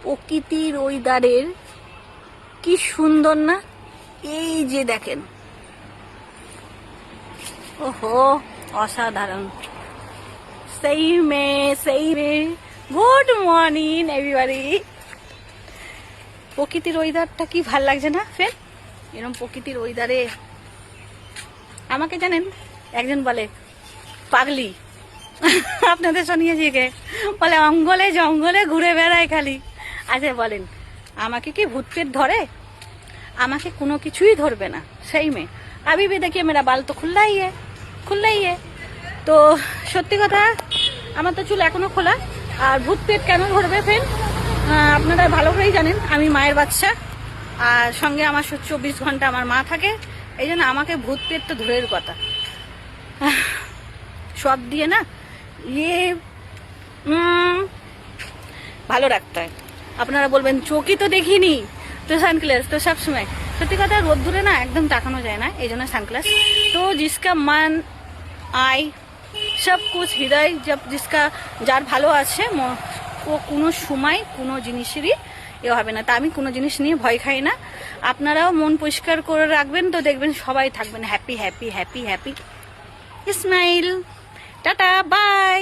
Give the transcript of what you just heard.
প্রকৃতির ওয়েদারের কি সুন্দর না। এই যে দেখেন, ওহো অসাধারণ। সেই মে গুড মর্নিং এভরিবডি। প্রকৃতির ওয়েদারটা কি ভাল লাগছে না ফের? এরকম প্রকৃতির ওয়েদারে আমাকে জানেন একজন বলে পাগলি, আপনাদের শুনিয়েছি কে বলে অঙ্গলে জঙ্গলে ঘুরে বেড়ায় খালি। আচ্ছা বলেন, আমাকে কি ভূত পেট ধরে? আমাকে কোনো কিছুই ধরবে না। সেই মে अभी भी देखिए मेरा बाल तो खुला ही है। তো সত্যি কথা, আমার তো চুল এখনো খোলা, আর ভূত পেট কেন ধরবে ফের? আপনারা ভালো করেই জানেন আমি মায়ের বাচ্চা, আর সঙ্গে আমার 24 ঘন্টা আমার মা থাকে। এই জন্য আমাকে ভূত পেট তো ধরের কথা। সব দিয়ে না ইয়ে ভালো রাখতে হয়। আপনারা বলবেন চোখই তো দেখিনি, তো সানগ্লাস তো সবসময়। সত্যি কথা, রোদ্দুরে না একদম তাকানো যায় না, এই জন্য সানগ্লাস। তো জিসকা মান আই সব কুছ হৃদয়, জিসকা যার ভালো আছে ও কোনো সময় কোনো জিনিসেরই এ হবে না। তা আমি কোনো জিনিস নিয়ে ভয় খাই না। আপনারাও মন পরিষ্কার করে রাখবেন, তো দেখবেন সবাই থাকবেন happy happy happy happy. Smile, tata, by.